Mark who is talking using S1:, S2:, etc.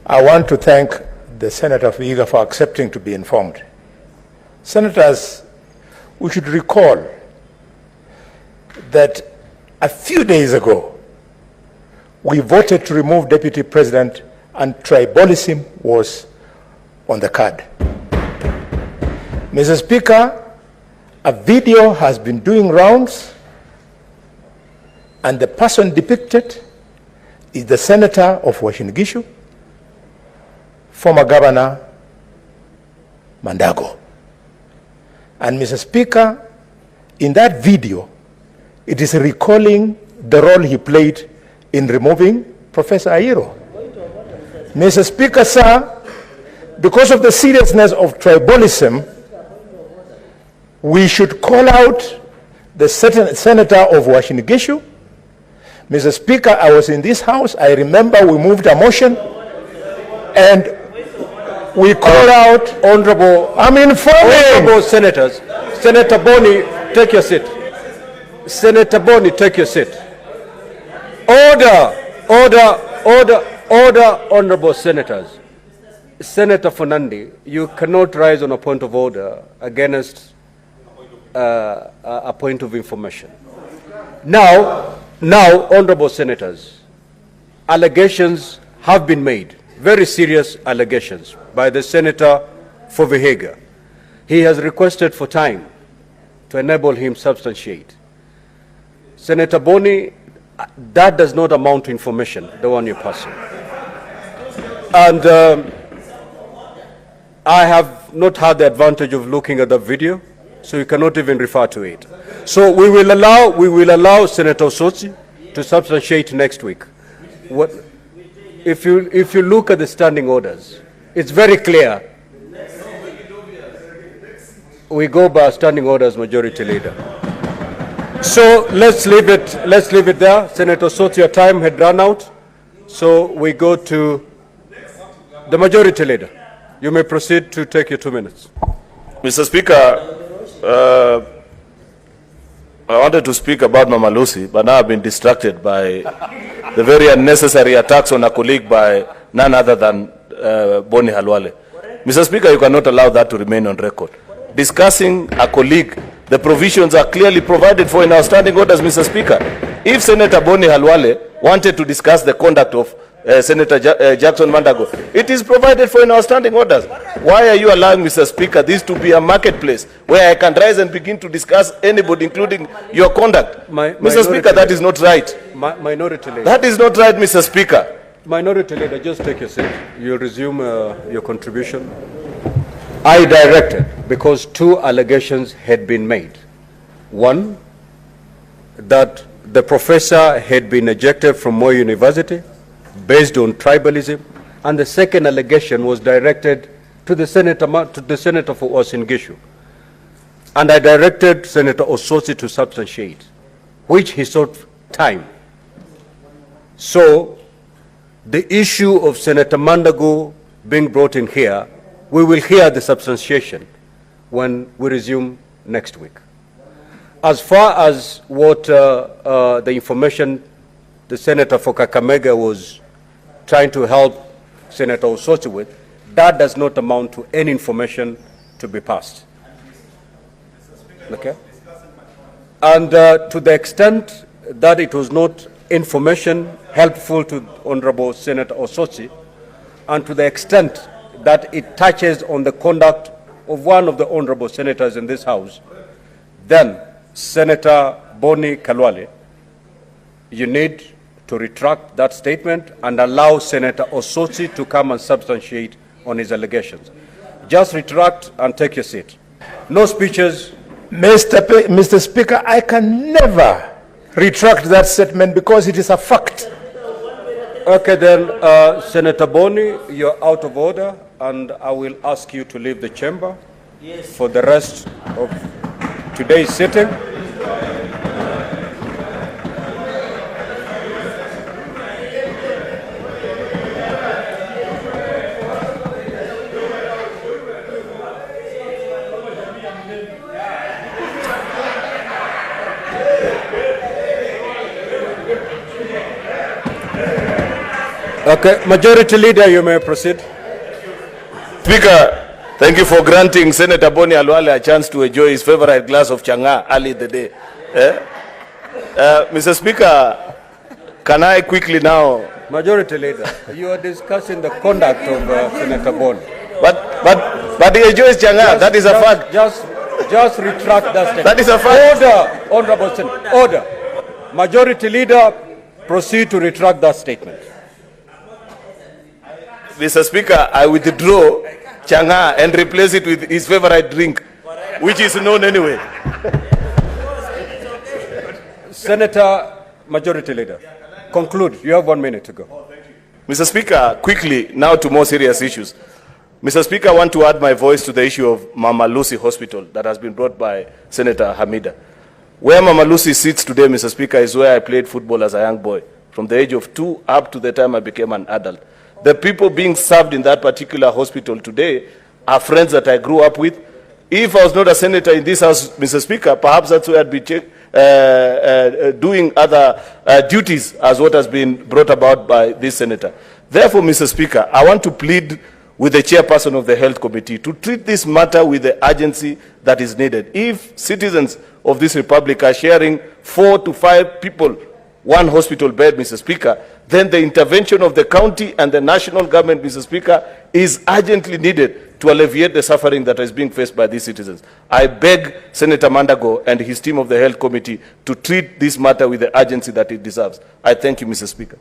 S1: I want to thank the Senator of Vihiga for accepting to be informed. Senators, we should recall that a few days ago, we voted to remove Deputy President and tribalism was on the card. Mr. Speaker, a video has been doing rounds, and the person depicted is the Senator of Uasin Gishu, former Governor Mandago. And Mr. Speaker, in that video, it is recalling the role he played in removing Professor Ayiro. Mr. Speaker, sir, because of the seriousness of tribalism, we should call out the Senator of Uasin Gishu. Mr. Speaker, I was in this house. I remember we moved a motion and we called out honorable, honorable senators. Senator Boni, take your seat. Senator Boni, take your seat. Order, honorable senators. Senator Fernandi, you cannot rise on a point of order against a point of information. Now, honorable senators, allegations have been made, very serious allegations, by the Senator for Vihiga. He has requested for time to enable him substantiate. Senator Boni, that does not amount to information, the one you're passing. And I have not had the advantage of looking at the video, so you cannot even refer to it. So we will allow Senator Osotsi to substantiate next week. What, if you look at the standing orders, it's very clear. We go by standing orders, Majority Leader. So let's leave it there. Senator Osotsi, your time had run out, so we go to the Majority Leader. You may proceed to take your 2 minutes.
S2: Mr. Speaker, I wanted to speak about Mama Lucy, but now I've been distracted by the very unnecessary attacks on a colleague by none other than Boni Khalwale. Mr. Speaker, you cannot allow that to remain on record. Discussing a colleague, the provisions are clearly provided for in our standing orders, Mr. Speaker. If Senator Boni Khalwale wanted to discuss the conduct of Senator Jackson Mandago, it is provided for in our standing orders. Why are you allowing, Mr. Speaker, this to be a marketplace where I can rise and begin to discuss anybody, including your conduct? Mr. Speaker, that is not right.
S3: Minority Leader.
S2: That is not right, Mr. Speaker.
S3: Minority Leader, just take your seat. You'll resume your contribution. I directed, because 2 allegations had been made. One, that the professor had been ejected from Moi University based on tribalism, and the second allegation was directed to the Senator for Uasin Gishu. And I directed Senator Osotsi to substantiate, which he sought time. So the issue of Senator Mandago being brought in here, we will hear the substantiation when we resume next week. As far as what the information the Senator for Kakamega was trying to help Senator Osotsi with, that does not amount to any information to be passed. Okay? And to the extent that it was not information helpful to Honorable Senator Osotsi, and to the extent that it touches on the conduct of one of the honorable senators in this House, then Senator Boni Khalwale, you need to retract that statement and allow Senator Osotsi to come and substantiate on his allegations. Just retract and take your seat. No speeches.
S1: Mr. Speaker, I can never retract that statement because it is a fact.
S3: Okay, then, Senator Boni, you're out of order, and I will ask you to leave the chamber for the rest of today's sitting. Okay, Majority Leader, you may proceed.
S2: Speaker, thank you for granting Senator Boni Khalwale a chance to enjoy his favorite glass of changa early in the day. Mr. Speaker, can I quickly now...
S3: Majority Leader, you are discussing the conduct of Senator Boni.
S2: But he enjoys changa, that is a fact.
S3: Just retract that statement.
S2: That is a fact.
S3: Order, Honorable Senator, order. Majority Leader, proceed to retract that statement.
S2: Mr. Speaker, I withdraw changa and replace it with his favorite drink, which is known anyway.
S3: Senator, Majority Leader, conclude. You have 1 minute to go.
S2: Mr. Speaker, quickly, now to more serious issues. Mr. Speaker, I want to add my voice to the issue of Mama Lucy Hospital that has been brought by Senator Hamida. Where Mama Lucy sits today, Mr. Speaker, is where I played football as a young boy, from the age of 2 up to the time I became an adult. The people being served in that particular hospital today are friends that I grew up with. If I was not a senator in this house, Mr. Speaker, perhaps that's where I'd be doing other duties as what has been brought about by this senator. Therefore, Mr. Speaker, I want to plead with the chairperson of the Health Committee to treat this matter with the urgency that is needed. If citizens of this republic are sharing 4 to 5 people, 1 hospital bed, Mr. Speaker, then the intervention of the county and the national government, Mr. Speaker, is urgently needed to alleviate the suffering that is being faced by these citizens. I beg Senator Mandago and his team of the Health Committee to treat this matter with the urgency that it deserves. I thank you, Mr. Speaker.